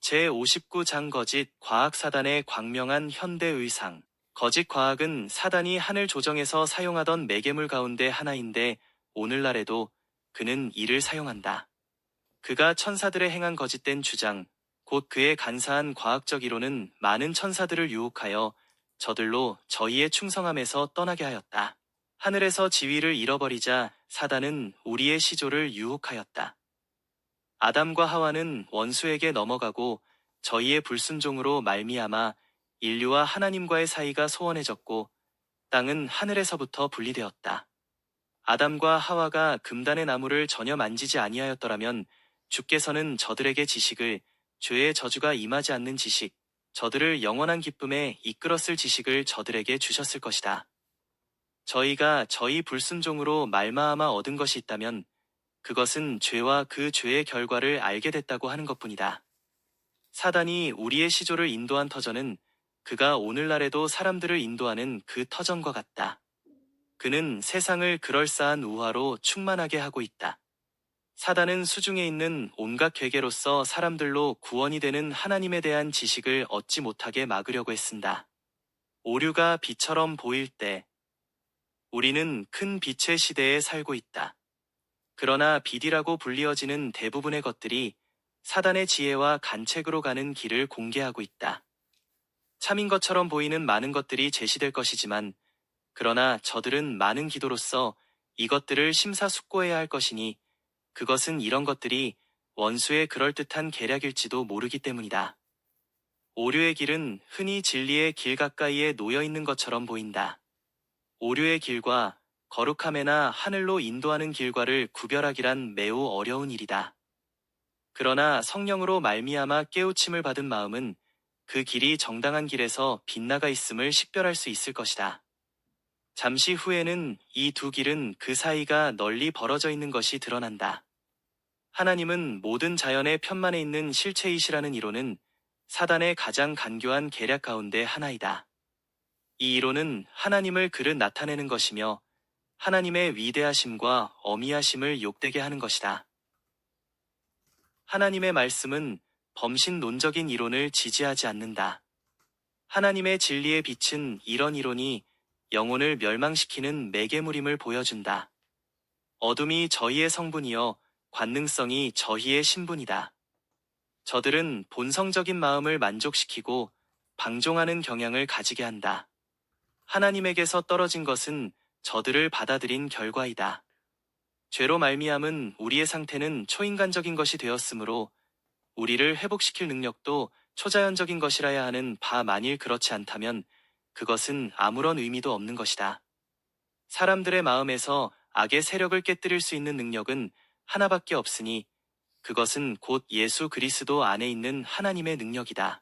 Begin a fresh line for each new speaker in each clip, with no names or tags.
제59장 거짓 과학 사단의 광명한 현대 의상. 거짓 과학은 사단이 하늘 조정에서 사용하던 매개물 가운데 하나인데 오늘날에도 그는 이를 사용한다. 그가 천사들의 행한 거짓된 주장, 곧 그의 간사한 과학적 이론은 많은 천사들을 유혹하여 저들로 저희의 충성함에서 떠나게 하였다. 하늘에서 지위를 잃어버리자 사단은 우리의 시조를 유혹하였다. 아담과 하와는 원수에게 넘어가고 저희의 불순종으로 말미암아 인류와 하나님과의 사이가 소원해졌고 땅은 하늘에서부터 분리되었다. 아담과 하와가 금단의 나무를 전혀 만지지 아니하였더라면 주께서는 저들에게 지식을, 죄의 저주가 임하지 않는 지식, 저들을 영원한 기쁨에 이끌었을 지식을 저들에게 주셨을 것이다. 저희가 저희 불순종으로 말미암아 얻은 것이 있다면 그것은 죄와 그 죄의 결과를 알게 됐다고 하는 것뿐이다. 사단이 우리의 시조를 인도한 터전은 그가 오늘날에도 사람들을 인도하는 그 터전과 같다. 그는 세상을 그럴싸한 우화로 충만하게 하고 있다. 사단은 수중에 있는 온갖 괴계로서 사람들로 구원이 되는 하나님에 대한 지식을 얻지 못하게 막으려고 애쓴다. 오류가 빛처럼 보일 때 우리는 큰 빛의 시대에 살고 있다. 그러나 빛이라고 불리어지는 대부분의 것들이 사단의 지혜와 간책으로 가는 길을 공개하고 있다. 참인 것처럼 보이는 많은 것들이 제시될 것이지만 그러나 저들은 많은 기도로서 이것들을 심사숙고해야 할 것이니 그것은 이런 것들이 원수의 그럴듯한 계략일지도 모르기 때문이다. 오류의 길은 흔히 진리의 길 가까이에 놓여 있는 것처럼 보인다. 오류의 길과 거룩함에나 하늘로 인도하는 길과를 구별하기란 매우 어려운 일이다. 그러나 성령으로 말미암아 깨우침을 받은 마음은 그 길이 정당한 길에서 빗나가 있음을 식별할 수 있을 것이다. 잠시 후에는 이 두 길은 그 사이가 널리 벌어져 있는 것이 드러난다. 하나님은 모든 자연의 편만에 있는 실체이시라는 이론은 사단의 가장 간교한 계략 가운데 하나이다. 이 이론은 하나님을 그릇 나타내는 것이며 하나님의 위대하심과 어미하심을 욕되게 하는 것이다. 하나님의 말씀은 범신론적인 이론을 지지하지 않는다. 하나님의 진리의 빛은 이런 이론이 영혼을 멸망시키는 매개물임을 보여준다. 어둠이 저희의 성분이요 관능성이 저희의 신분이다. 저들은 본성적인 마음을 만족시키고 방종하는 경향을 가지게 한다. 하나님에게서 떨어진 것은 저들을 받아들인 결과이다. 죄로 말미암은 우리의 상태는 초인간적인 것이 되었으므로 우리를 회복시킬 능력도 초자연적인 것이라야 하는 바 만일 그렇지 않다면 그것은 아무런 의미도 없는 것이다. 사람들의 마음에서 악의 세력을 깨뜨릴 수 있는 능력은 하나밖에 없으니 그것은 곧 예수 그리스도 안에 있는 하나님의 능력이다.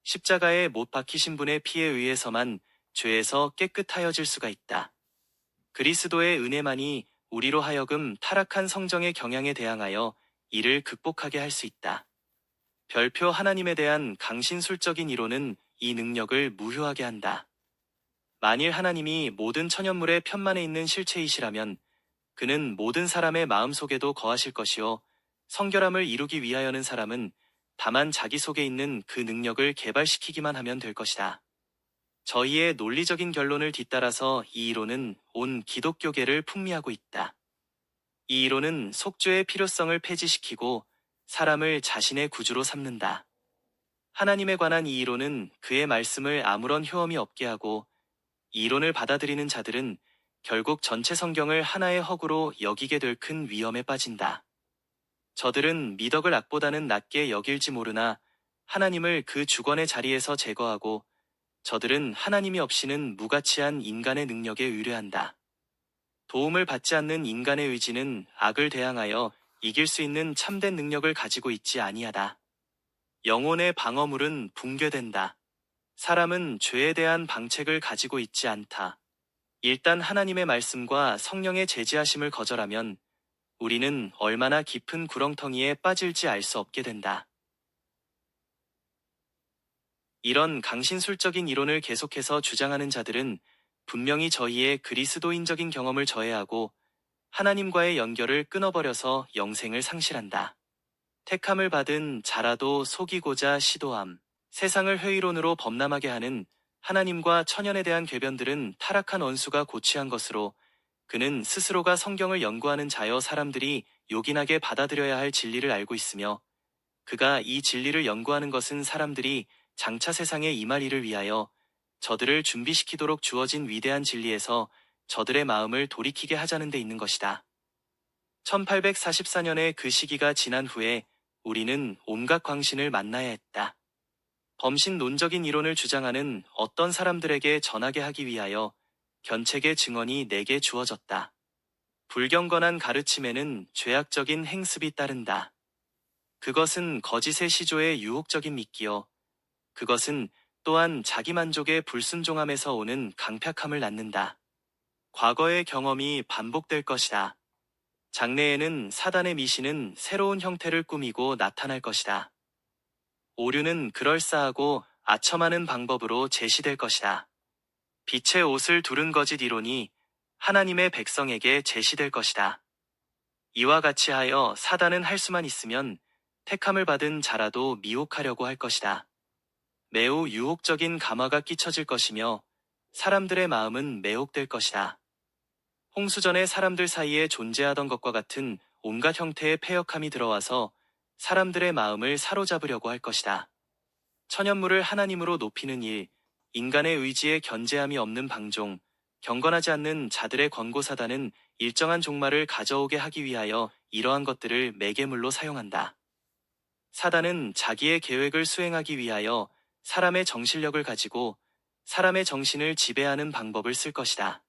십자가에 못 박히신 분의 피에 의해서만 죄에서 깨끗하여질 수가 있다. 그리스도의 은혜만이 우리로 하여금 타락한 성정의 경향에 대항하여 이를 극복하게 할 수 있다. 별표 하나님에 대한 강신술적인 이론은 이 능력을 무효하게 한다. 만일 하나님이 모든 천연물의 편만에 있는 실체이시라면 그는 모든 사람의 마음속에도 거하실 것이요 성결함을 이루기 위하여는 사람은 다만 자기 속에 있는 그 능력을 개발시키기만 하면 될 것이다. 저희의 논리적인 결론을 뒤따라서 이 이론은 온 기독교계를 풍미하고 있다. 이 이론은 속죄의 필요성을 폐지시키고 사람을 자신의 구주로 삼는다. 하나님에 관한 이 이론은 그의 말씀을 아무런 효험이 없게 하고 이 이론을 받아들이는 자들은 결국 전체 성경을 하나의 허구로 여기게 될 큰 위험에 빠진다. 저들은 미덕을 악보다는 낮게 여길지 모르나 하나님을 그 주권의 자리에서 제거하고 저들은 하나님이 없이는 무가치한 인간의 능력에 의뢰한다. 도움을 받지 않는 인간의 의지는 악을 대항하여 이길 수 있는 참된 능력을 가지고 있지 아니하다. 영혼의 방어물은 붕괴된다. 사람은 죄에 대한 방책을 가지고 있지 않다. 일단 하나님의 말씀과 성령의 제지하심을 거절하면 우리는 얼마나 깊은 구렁텅이에 빠질지 알 수 없게 된다. 이런 강신술적인 이론을 계속해서 주장하는 자들은 분명히 저희의 그리스도인적인 경험을 저해하고 하나님과의 연결을 끊어버려서 영생을 상실한다. 택함을 받은 자라도 속이고자 시도함. 세상을 회의론으로 범람하게 하는 하나님과 천연에 대한 궤변들은 타락한 원수가 고취한 것으로 그는 스스로가 성경을 연구하는 자여 사람들이 요긴하게 받아들여야 할 진리를 알고 있으며 그가 이 진리를 연구하는 것은 사람들이 장차 세상에 임할 일을 위하여 저들을 준비시키도록 주어진 위대한 진리에서 저들의 마음을 돌이키게 하자는 데 있는 것이다. 1844년에 그 시기가 지난 후에 우리는 온갖 광신을 만나야 했다. 범신론적인 이론을 주장하는 어떤 사람들에게 전하게 하기 위하여 견책의 증언이 내게 주어졌다. 불경건한 가르침에는 죄악적인 행습이 따른다. 그것은 거짓의 시조의 유혹적인 미끼여 그것은 또한 자기만족의 불순종함에서 오는 강팍함을 낳는다. 과거의 경험이 반복될 것이다. 장래에는 사단의 미신은 새로운 형태를 꾸미고 나타날 것이다. 오류는 그럴싸하고 아첨하는 방법으로 제시될 것이다. 빛의 옷을 두른 거짓 이론이 하나님의 백성에게 제시될 것이다. 이와 같이 하여 사단은 할 수만 있으면 택함을 받은 자라도 미혹하려고 할 것이다. 매우 유혹적인 감화가 끼쳐질 것이며 사람들의 마음은 매혹될 것이다. 홍수전에 사람들 사이에 존재하던 것과 같은 온갖 형태의 패역함이 들어와서 사람들의 마음을 사로잡으려고 할 것이다. 천연물을 하나님으로 높이는 일, 인간의 의지에 견제함이 없는 방종, 경건하지 않는 자들의 권고사단은 일정한 종말을 가져오게 하기 위하여 이러한 것들을 매개물로 사용한다. 사단은 자기의 계획을 수행하기 위하여 사람의 정신력을 가지고 사람의 정신을 지배하는 방법을 쓸 것이다.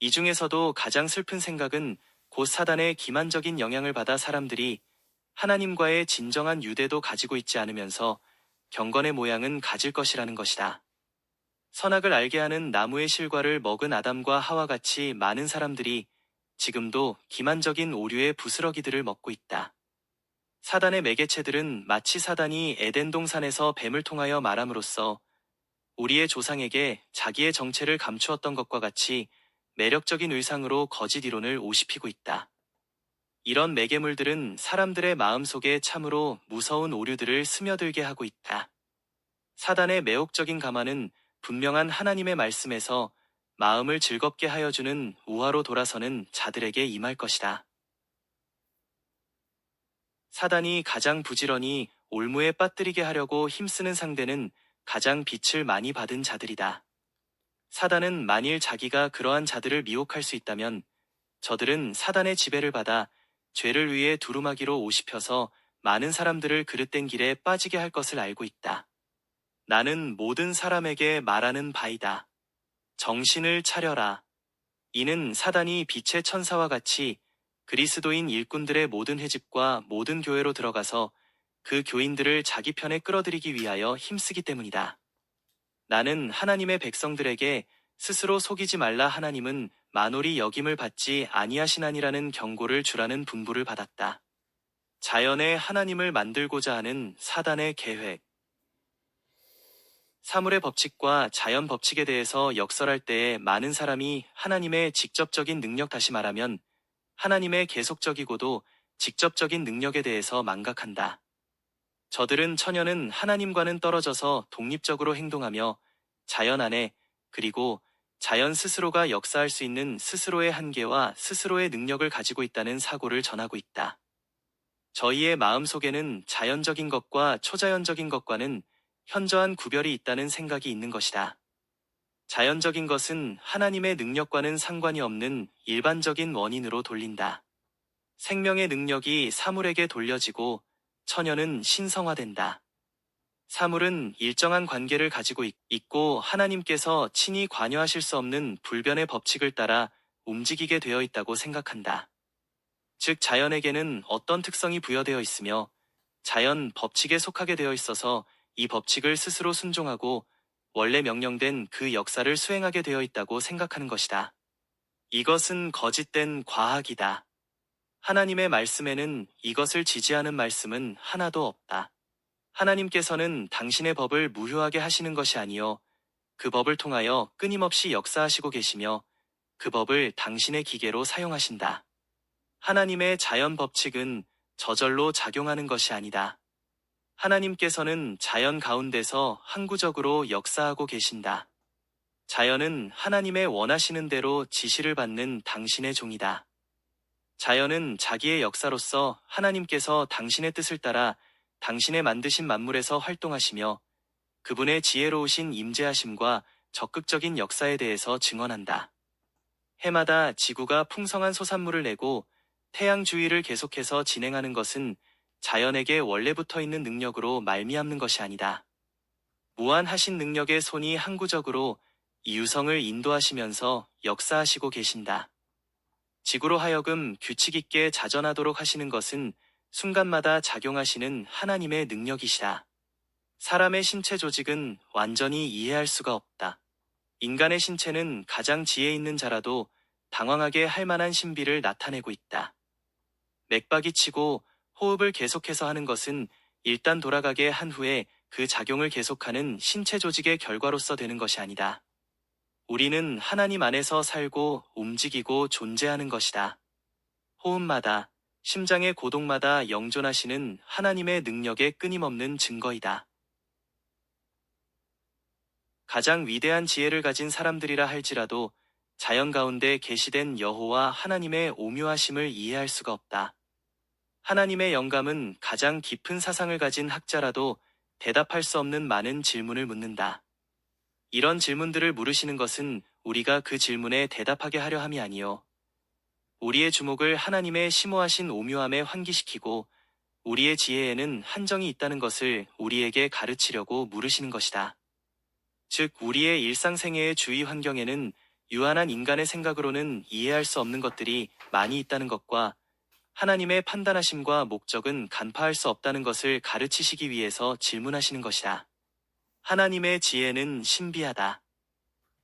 이 중에서도 가장 슬픈 생각은 곧 사단의 기만적인 영향을 받아 사람들이 하나님과의 진정한 유대도 가지고 있지 않으면서 경건의 모양은 가질 것이라는 것이다. 선악을 알게 하는 나무의 실과를 먹은 아담과 하와같이 많은 사람들이 지금도 기만적인 오류의 부스러기들을 먹고 있다. 사단의 매개체들은 마치 사단이 에덴 동산에서 뱀을 통하여 말함으로써 우리의 조상에게 자기의 정체를 감추었던 것과 같이 매력적인 의상으로 거짓 이론을 오십히고 있다. 이런 매개물들은 사람들의 마음속에 참으로 무서운 오류들을 스며들게 하고 있다. 사단의 매혹적인 감화는 분명한 하나님의 말씀에서 마음을 즐겁게 하여 주는 우화로 돌아서는 자들에게 임할 것이다. 사단이 가장 부지런히 올무에 빠뜨리게 하려고 힘쓰는 상대는 가장 빛을 많이 받은 자들이다. 사단은 만일 자기가 그러한 자들을 미혹할 수 있다면 저들은 사단의 지배를 받아 죄를 위해 두루마기로 오십혀서 많은 사람들을 그릇된 길에 빠지게 할 것을 알고 있다. 나는 모든 사람에게 말하는 바이다. 정신을 차려라. 이는 사단이 빛의 천사와 같이 그리스도인 일꾼들의 모든 회집과 모든 교회로 들어가서 그 교인들을 자기 편에 끌어들이기 위하여 힘쓰기 때문이다. 나는 하나님의 백성들에게 스스로 속이지 말라 하나님은 만홀히 여김을 받지 아니하시나니라는 경고를 주라는 분부를 받았다. 자연에 하나님을 만들고자 하는 사단의 계획. 사물의 법칙과 자연 법칙에 대해서 역설할 때에 많은 사람이 하나님의 직접적인 능력 다시 말하면 하나님의 계속적이고도 직접적인 능력에 대해서 망각한다. 저들은 천연은 하나님과는 떨어져서 독립적으로 행동하며 자연 안에 그리고 자연 스스로가 역사할 수 있는 스스로의 한계와 스스로의 능력을 가지고 있다는 사고를 전하고 있다. 저희의 마음속에는 자연적인 것과 초자연적인 것과는 현저한 구별이 있다는 생각이 있는 것이다. 자연적인 것은 하나님의 능력과는 상관이 없는 일반적인 원인으로 돌린다. 생명의 능력이 사물에게 돌려지고 천연은 신성화된다. 사물은 일정한 관계를 가지고 있고 하나님께서 친히 관여하실 수 없는 불변의 법칙을 따라 움직이게 되어 있다고 생각한다. 즉 자연에게는 어떤 특성이 부여되어 있으며 자연 법칙에 속하게 되어 있어서 이 법칙을 스스로 순종하고 원래 명령된 그 역사를 수행하게 되어 있다고 생각하는 것이다. 이것은 거짓된 과학이다. 하나님의 말씀에는 이것을 지지하는 말씀은 하나도 없다. 하나님께서는 당신의 법을 무효하게 하시는 것이 아니요 그 법을 통하여 끊임없이 역사하시고 계시며 그 법을 당신의 기계로 사용하신다. 하나님의 자연 법칙은 저절로 작용하는 것이 아니다. 하나님께서는 자연 가운데서 항구적으로 역사하고 계신다. 자연은 하나님의 원하시는 대로 지시를 받는 당신의 종이다. 자연은 자기의 역사로서 하나님께서 당신의 뜻을 따라 당신의 만드신 만물에서 활동하시며 그분의 지혜로우신 임재하심과 적극적인 역사에 대해서 증언한다. 해마다 지구가 풍성한 소산물을 내고 태양 주위를 계속해서 진행하는 것은 자연에게 원래부터 있는 능력으로 말미암는 것이 아니다. 무한하신 능력의 손이 항구적으로 이 유성을 인도하시면서 역사하시고 계신다. 지구로 하여금 규칙 있게 자전하도록 하시는 것은 순간마다 작용하시는 하나님의 능력이시다. 사람의 신체 조직은 완전히 이해할 수가 없다. 인간의 신체는 가장 지혜 있는 자라도 당황하게 할 만한 신비를 나타내고 있다. 맥박이 치고 호흡을 계속해서 하는 것은 일단 돌아가게 한 후에 그 작용을 계속하는 신체 조직의 결과로서 되는 것이 아니다. 우리는 하나님 안에서 살고 움직이고 존재하는 것이다. 호흡마다, 심장의 고동마다 영존하시는 하나님의 능력의 끊임없는 증거이다. 가장 위대한 지혜를 가진 사람들이라 할지라도 자연 가운데 계시된 여호와 하나님의 오묘하심을 이해할 수가 없다. 하나님의 영감은 가장 깊은 사상을 가진 학자라도 대답할 수 없는 많은 질문을 묻는다. 이런 질문들을 물으시는 것은 우리가 그 질문에 대답하게 하려 함이 아니요. 우리의 주목을 하나님의 심오하신 오묘함에 환기시키고 우리의 지혜에는 한정이 있다는 것을 우리에게 가르치려고 물으시는 것이다. 즉 우리의 일상생애의 주위 환경에는 유한한 인간의 생각으로는 이해할 수 없는 것들이 많이 있다는 것과 하나님의 판단하심과 목적은 간파할 수 없다는 것을 가르치시기 위해서 질문하시는 것이다. 하나님의 지혜는 신비하다.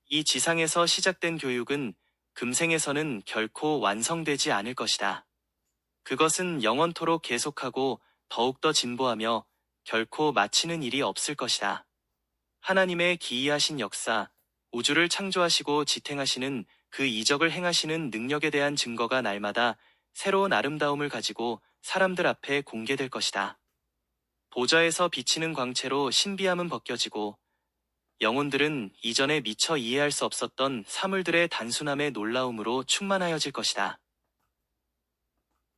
이 지상에서 시작된 교육은 금생에서는 결코 완성되지 않을 것이다. 그것은 영원토록 계속하고 더욱더 진보하며 결코 마치는 일이 없을 것이다. 하나님의 기이하신 역사, 우주를 창조하시고 지탱하시는 그 이적을 행하시는 능력에 대한 증거가 날마다 새로운 아름다움을 가지고 사람들 앞에 공개될 것이다. 보좌에서 비치는 광채로 신비함은 벗겨지고 영혼들은 이전에 미처 이해할 수 없었던 사물들의 단순함의 놀라움으로 충만하여질 것이다.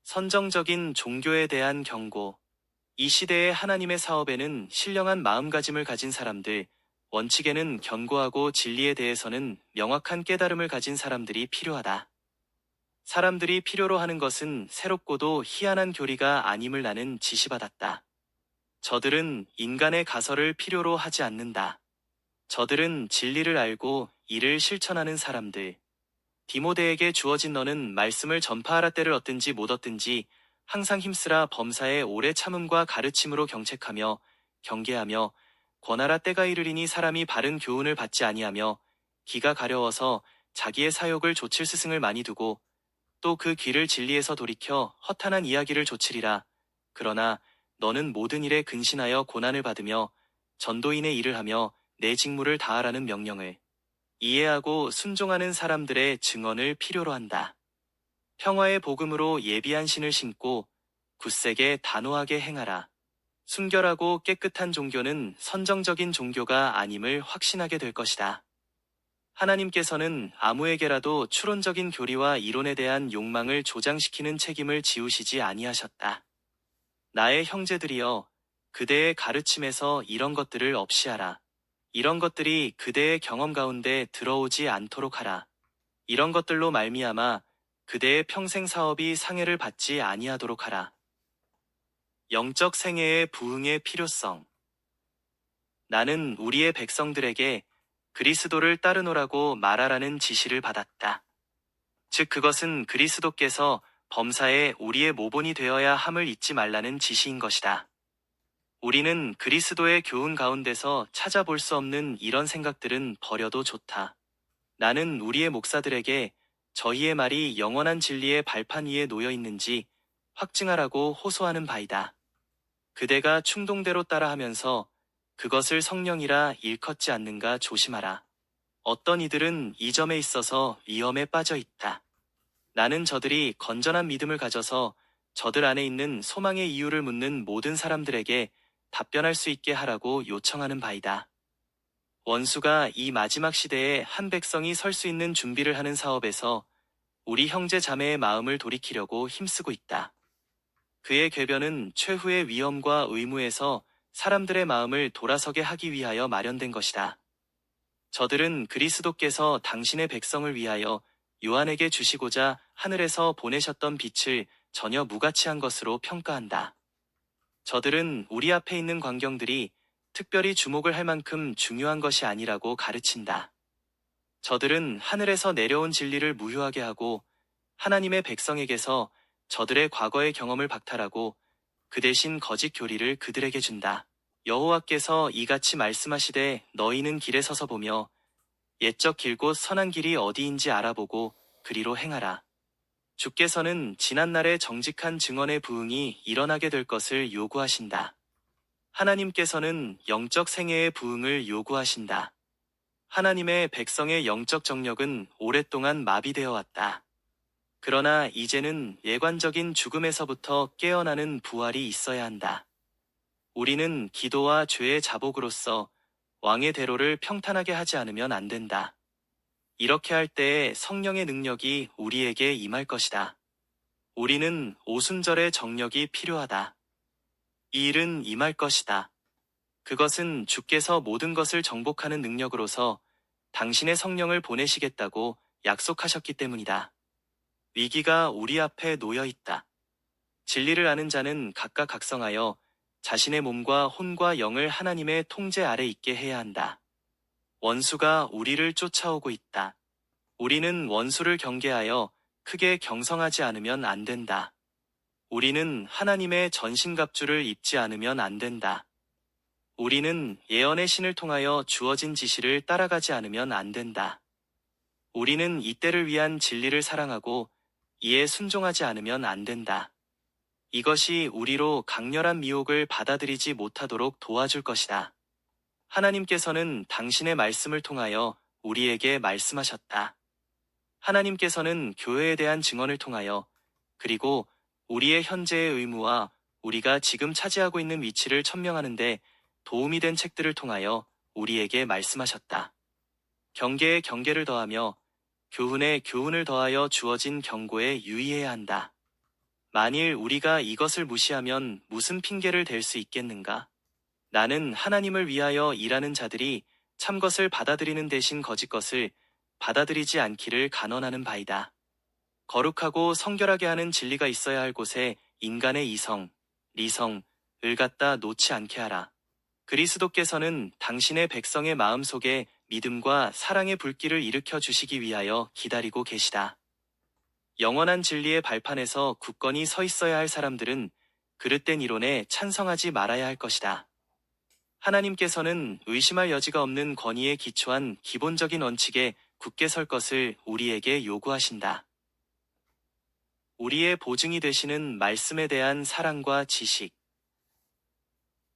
선정적인 종교에 대한 경고. 이 시대의 하나님의 사업에는 신령한 마음가짐을 가진 사람들, 원칙에는 견고하고 진리에 대해서는 명확한 깨달음을 가진 사람들이 필요하다. 사람들이 필요로 하는 것은 새롭고도 희한한 교리가 아님을 나는 지시받았다. 저들은 인간의 가설을 필요로 하지 않는다. 저들은 진리를 알고 이를 실천하는 사람들. 디모데에게 주어진 너는 말씀을 전파하라 때를 얻든지 못 얻든지 항상 힘쓰라 범사에 오래 참음과 가르침으로 경책하며 경계하며 권하라 때가 이르리니 사람이 바른 교훈을 받지 아니하며 기가 가려워서 자기의 사욕을 좇을 스승을 많이 두고 또 그 귀를 진리에서 돌이켜 허탄한 이야기를 좇으리라. 그러나 너는 모든 일에 근신하여 고난을 받으며 전도인의 일을 하며 내 직무를 다하라는 명령을 이해하고 순종하는 사람들의 증언을 필요로 한다. 평화의 복음으로 예비한 신을 신고 굳세게 단호하게 행하라. 순결하고 깨끗한 종교는 선정적인 종교가 아님을 확신하게 될 것이다. 하나님께서는 아무에게라도 추론적인 교리와 이론에 대한 욕망을 조장시키는 책임을 지우시지 아니하셨다. 나의 형제들이여, 그대의 가르침에서 이런 것들을 없이 하라. 이런 것들이 그대의 경험 가운데 들어오지 않도록 하라. 이런 것들로 말미암아 그대의 평생 사업이 상해를 받지 아니하도록 하라. 영적 생애의 부흥의 필요성. 나는 우리의 백성들에게 그리스도를 따르노라고 말하라는 지시를 받았다. 즉 그것은 그리스도께서 범사에 우리의 모본이 되어야 함을 잊지 말라는 지시인 것이다. 우리는 그리스도의 교훈 가운데서 찾아볼 수 없는 이런 생각들은 버려도 좋다. 나는 우리의 목사들에게 저희의 말이 영원한 진리의 발판 위에 놓여 있는지 확증하라고 호소하는 바이다. 그대가 충동대로 따라하면서 그것을 성령이라 일컫지 않는가 조심하라. 어떤 이들은 이 점에 있어서 위험에 빠져 있다. 나는 저들이 건전한 믿음을 가져서 저들 안에 있는 소망의 이유를 묻는 모든 사람들에게 답변할 수 있게 하라고 요청하는 바이다. 원수가 이 마지막 시대에 한 백성이 설 수 있는 준비를 하는 사업에서 우리 형제 자매의 마음을 돌이키려고 힘쓰고 있다. 그의 궤변은 최후의 위험과 의무에서 사람들의 마음을 돌아서게 하기 위하여 마련된 것이다. 저들은 그리스도께서 당신의 백성을 위하여 요한에게 주시고자 하늘에서 보내셨던 빛을 전혀 무가치한 것으로 평가한다. 저들은 우리 앞에 있는 광경들이 특별히 주목을 할 만큼 중요한 것이 아니라고 가르친다. 저들은 하늘에서 내려온 진리를 무효하게 하고 하나님의 백성에게서 저들의 과거의 경험을 박탈하고 그 대신 거짓 교리를 그들에게 준다. 여호와께서 이같이 말씀하시되 너희는 길에 서서 보며 옛적 길고 선한 길이 어디인지 알아보고 그리로 행하라. 주께서는 지난날의 정직한 증언의 부응이 일어나게 될 것을 요구하신다. 하나님께서는 영적 생애의 부응을 요구하신다. 하나님의 백성의 영적 정력은 오랫동안 마비되어 왔다. 그러나 이제는 예관적인 죽음에서부터 깨어나는 부활이 있어야 한다. 우리는 기도와 죄의 자복으로서 왕의 대로를 평탄하게 하지 않으면 안 된다. 이렇게 할 때에 성령의 능력이 우리에게 임할 것이다. 우리는 오순절의 정력이 필요하다. 이 일은 임할 것이다. 그것은 주께서 모든 것을 정복하는 능력으로서 당신의 성령을 보내시겠다고 약속하셨기 때문이다. 위기가 우리 앞에 놓여 있다. 진리를 아는 자는 각각 각성하여 자신의 몸과 혼과 영을 하나님의 통제 아래 있게 해야 한다. 원수가 우리를 쫓아오고 있다. 우리는 원수를 경계하여 크게 경성하지 않으면 안 된다. 우리는 하나님의 전신갑주를 입지 않으면 안 된다. 우리는 예언의 신을 통하여 주어진 지시를 따라가지 않으면 안 된다. 우리는 이때를 위한 진리를 사랑하고 이에 순종하지 않으면 안 된다. 이것이 우리로 강렬한 미혹을 받아들이지 못하도록 도와줄 것이다. 하나님께서는 당신의 말씀을 통하여 우리에게 말씀하셨다. 하나님께서는 교회에 대한 증언을 통하여 그리고 우리의 현재의 의무와 우리가 지금 차지하고 있는 위치를 천명하는 데 도움이 된 책들을 통하여 우리에게 말씀하셨다. 경계에 경계를 더하며 교훈에 교훈을 더하여 주어진 경고에 유의해야 한다. 만일 우리가 이것을 무시하면 무슨 핑계를 댈 수 있겠는가? 나는 하나님을 위하여 일하는 자들이 참 것을 받아들이는 대신 거짓 것을 받아들이지 않기를 간언하는 바이다. 거룩하고 성결하게 하는 진리가 있어야 할 곳에 인간의 이성, 리성을 갖다 놓지 않게 하라. 그리스도께서는 당신의 백성의 마음속에 믿음과 사랑의 불길을 일으켜 주시기 위하여 기다리고 계시다. 영원한 진리의 발판에서 굳건히 서 있어야 할 사람들은 그릇된 이론에 찬성하지 말아야 할 것이다. 하나님께서는 의심할 여지가 없는 권위에 기초한 기본적인 원칙에 굳게 설 것을 우리에게 요구하신다. 우리의 보증이 되시는 말씀에 대한 사랑과 지식.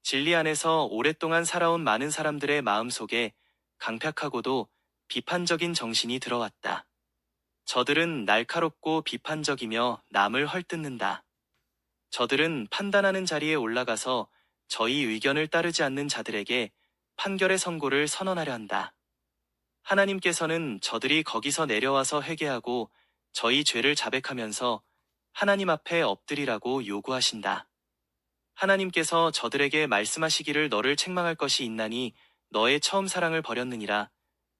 진리 안에서 오랫동안 살아온 많은 사람들의 마음속에 강팍하고도 비판적인 정신이 들어왔다. 저들은 날카롭고 비판적이며 남을 헐뜯는다. 저들은 판단하는 자리에 올라가서 저희 의견을 따르지 않는 자들에게 판결의 선고를 선언하려 한다. 하나님께서는 저들이 거기서 내려와서 회개하고 저희 죄를 자백하면서 하나님 앞에 엎드리라고 요구하신다. 하나님께서 저들에게 말씀하시기를 너를 책망할 것이 있나니 너의 처음 사랑을 버렸느니라.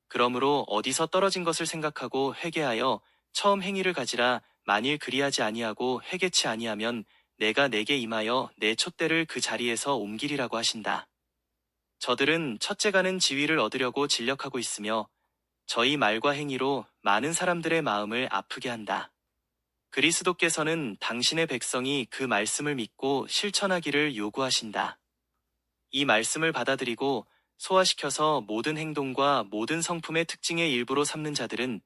그러므로 어디서 떨어진 것을 생각하고 회개하여 처음 행위를 가지라. 만일 그리하지 아니하고 회개치 아니하면 내가 내게 임하여 내 촛대를 그 자리에서 옮기리라고 하신다. 저들은 첫째가는 지위를 얻으려고 진력하고 있으며 저희 말과 행위로 많은 사람들의 마음을 아프게 한다. 그리스도께서는 당신의 백성이 그 말씀을 믿고 실천하기를 요구하신다. 이 말씀을 받아들이고 소화시켜서 모든 행동과 모든 성품의 특징의 일부로 삼는 자들은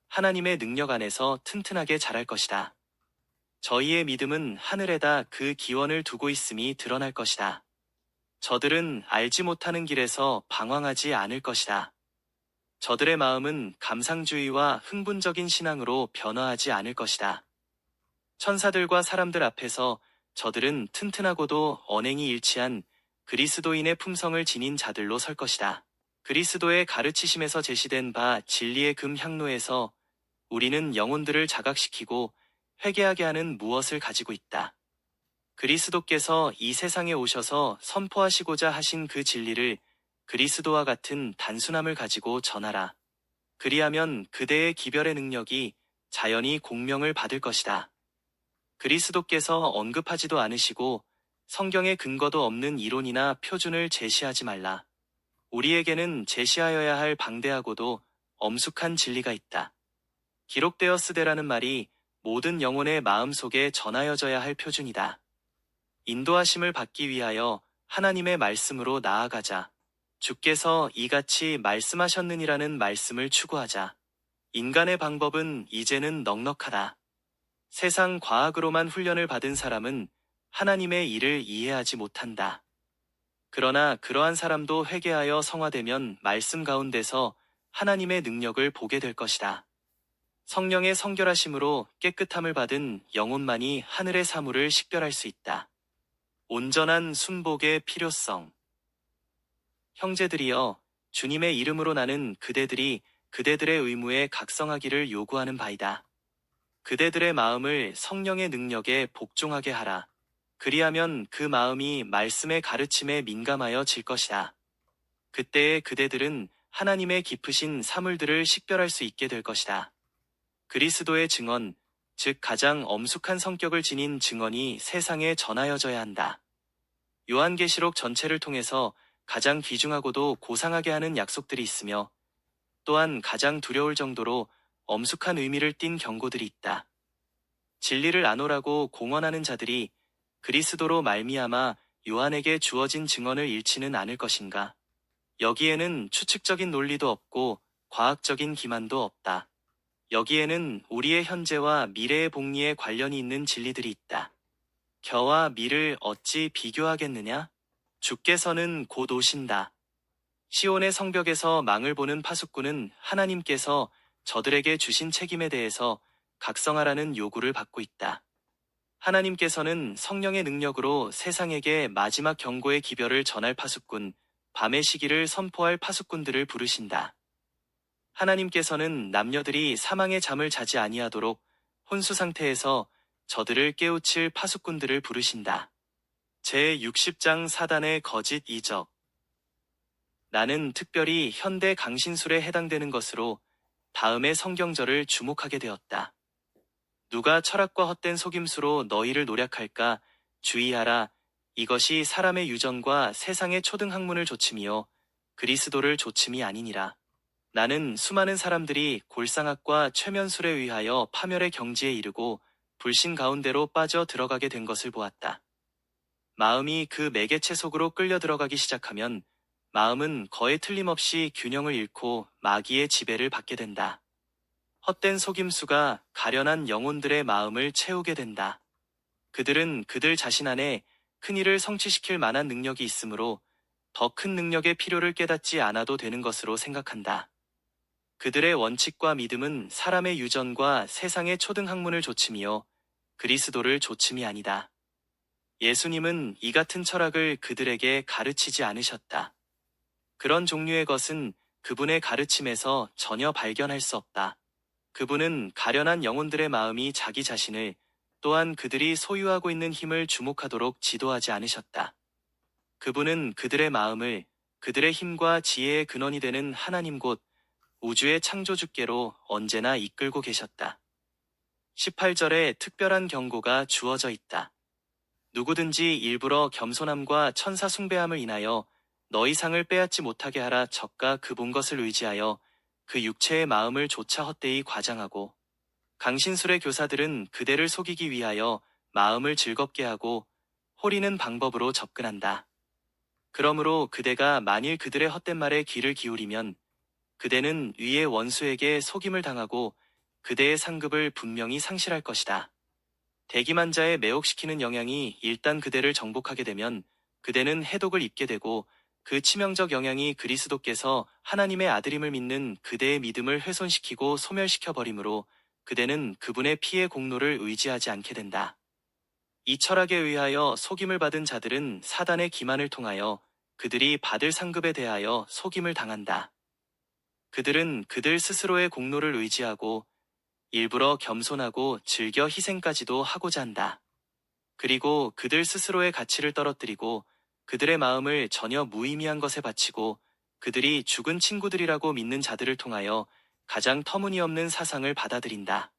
하나님의 능력 안에서 튼튼하게 자랄 것이다. 저희의 믿음은 하늘에다 그 기원을 두고 있음이 드러날 것이다. 저들은 알지 못하는 길에서 방황하지 않을 것이다. 저들의 마음은 감상주의와 흥분적인 신앙으로 변화하지 않을 것이다. 천사들과 사람들 앞에서 저들은 튼튼하고도 언행이 일치한 그리스도인의 품성을 지닌 자들로 설 것이다. 그리스도의 가르치심에서 제시된 바 진리의 금 향로에서 우리는 영혼들을 자각시키고 회개하게 하는 무엇을 가지고 있다. 그리스도께서 이 세상에 오셔서 선포하시고자 하신 그 진리를 그리스도와 같은 단순함을 가지고 전하라. 그리하면 그대의 기별의 능력이 자연히 공명을 받을 것이다. 그리스도께서 언급하지도 않으시고 성경에 근거도 없는 이론이나 표준을 제시하지 말라. 우리에게는 제시하여야 할 방대하고도 엄숙한 진리가 있다. 기록되어 쓰되라는 말이 모든 영혼의 마음속에 전하여져야 할 표준이다. 인도하심을 받기 위하여 하나님의 말씀으로 나아가자. 주께서 이같이 말씀하셨느니라는 말씀을 추구하자. 인간의 방법은 이제는 넉넉하다. 세상 과학으로만 훈련을 받은 사람은 하나님의 일을 이해하지 못한다. 그러나 그러한 사람도 회개하여 성화되면 말씀 가운데서 하나님의 능력을 보게 될 것이다. 성령의 성결하심으로 깨끗함을 받은 영혼만이 하늘의 사물을 식별할 수 있다. 온전한 순복의 필요성. 형제들이여, 주님의 이름으로 나는 그대들이 그대들의 의무에 각성하기를 요구하는 바이다. 그대들의 마음을 성령의 능력에 복종하게 하라. 그리하면 그 마음이 말씀의 가르침에 민감하여 질 것이다. 그때에 그대들은 하나님의 깊으신 사물들을 식별할 수 있게 될 것이다. 그리스도의 증언, 즉 가장 엄숙한 성격을 지닌 증언이 세상에 전하여져야 한다. 요한계시록 전체를 통해서 가장 귀중하고도 고상하게 하는 약속들이 있으며 또한 가장 두려울 정도로 엄숙한 의미를 띤 경고들이 있다. 진리를 아노라고 공언하는 자들이 그리스도로 말미암아 요한에게 주어진 증언을 잃지는 않을 것인가? 여기에는 추측적인 논리도 없고 과학적인 기만도 없다. 여기에는 우리의 현재와 미래의 복리에 관련이 있는 진리들이 있다. 겨와 미를 어찌 비교하겠느냐? 주께서는 곧 오신다. 시온의 성벽에서 망을 보는 파수꾼은 하나님께서 저들에게 주신 책임에 대해서 각성하라는 요구를 받고 있다. 하나님께서는 성령의 능력으로 세상에게 마지막 경고의 기별을 전할 파수꾼, 밤의 시기를 선포할 파수꾼들을 부르신다. 하나님께서는 남녀들이 사망의 잠을 자지 아니하도록 혼수 상태에서 저들을 깨우칠 파수꾼들을 부르신다. 제60장 사단의 거짓 이적. 나는 특별히 현대 강신술에 해당되는 것으로 다음의 성경절을 주목하게 되었다. 누가 철학과 헛된 속임수로 너희를 노략할까? 주의하라. 이것이 사람의 유전과 세상의 초등학문을 조침이요 그리스도를 조침이 아니니라. 나는 수많은 사람들이 골상학과 최면술에 의하여 파멸의 경지에 이르고 불신 가운데로 빠져 들어가게 된 것을 보았다. 마음이 그 매개체 속으로 끌려 들어가기 시작하면 마음은 거의 틀림없이 균형을 잃고 마귀의 지배를 받게 된다. 헛된 속임수가 가련한 영혼들의 마음을 채우게 된다. 그들은 그들 자신 안에 큰 일을 성취시킬 만한 능력이 있으므로 더 큰 능력의 필요를 깨닫지 않아도 되는 것으로 생각한다. 그들의 원칙과 믿음은 사람의 유전과 세상의 초등학문을 조침이요 그리스도를 조침이 아니다. 예수님은 이 같은 철학을 그들에게 가르치지 않으셨다. 그런 종류의 것은 그분의 가르침에서 전혀 발견할 수 없다. 그분은 가련한 영혼들의 마음이 자기 자신을 또한 그들이 소유하고 있는 힘을 주목하도록 지도하지 않으셨다. 그분은 그들의 마음을 그들의 힘과 지혜의 근원이 되는 하나님 곧 우주의 창조주께로 언제나 이끌고 계셨다. 18절에 특별한 경고가 주어져 있다. 누구든지 일부러 겸손함과 천사 숭배함을 인하여 너희 상을 빼앗지 못하게 하라. 적가 그 본 것을 의지하여 그 육체의 마음을 조차 헛되이 과장하고 강신술의 교사들은 그대를 속이기 위하여 마음을 즐겁게 하고 호리는 방법으로 접근한다. 그러므로 그대가 만일 그들의 헛된 말에 귀를 기울이면 그대는 위의 원수에게 속임을 당하고 그대의 상급을 분명히 상실할 것이다. 대기만자에 매혹시키는 영향이 일단 그대를 정복하게 되면 그대는 해독을 입게 되고 그 치명적 영향이 그리스도께서 하나님의 아들임을 믿는 그대의 믿음을 훼손시키고 소멸시켜 버리므로 그대는 그분의 피의 공로를 의지하지 않게 된다. 이 철학에 의하여 속임을 받은 자들은 사단의 기만을 통하여 그들이 받을 상급에 대하여 속임을 당한다. 그들은 그들 스스로의 공로를 의지하고 일부러 겸손하고 즐겨 희생까지도 하고자 한다. 그리고 그들 스스로의 가치를 떨어뜨리고 그들의 마음을 전혀 무의미한 것에 바치고 그들이 죽은 친구들이라고 믿는 자들을 통하여 가장 터무니없는 사상을 받아들인다.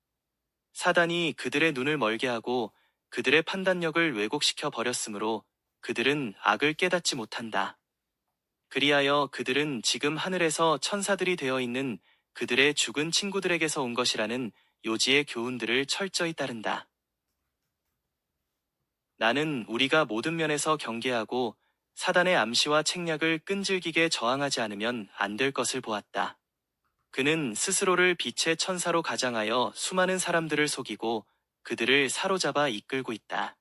사단이 그들의 눈을 멀게 하고 그들의 판단력을 왜곡시켜 버렸으므로 그들은 악을 깨닫지 못한다. 그리하여 그들은 지금 하늘에서 천사들이 되어 있는 그들의 죽은 친구들에게서 온 것이라는 요지의 교훈들을 철저히 따른다. 나는 우리가 모든 면에서 경계하고 사단의 암시와 책략을 끈질기게 저항하지 않으면 안 될 것을 보았다. 그는 스스로를 빛의 천사로 가장하여 수많은 사람들을 속이고 그들을 사로잡아 이끌고 있다.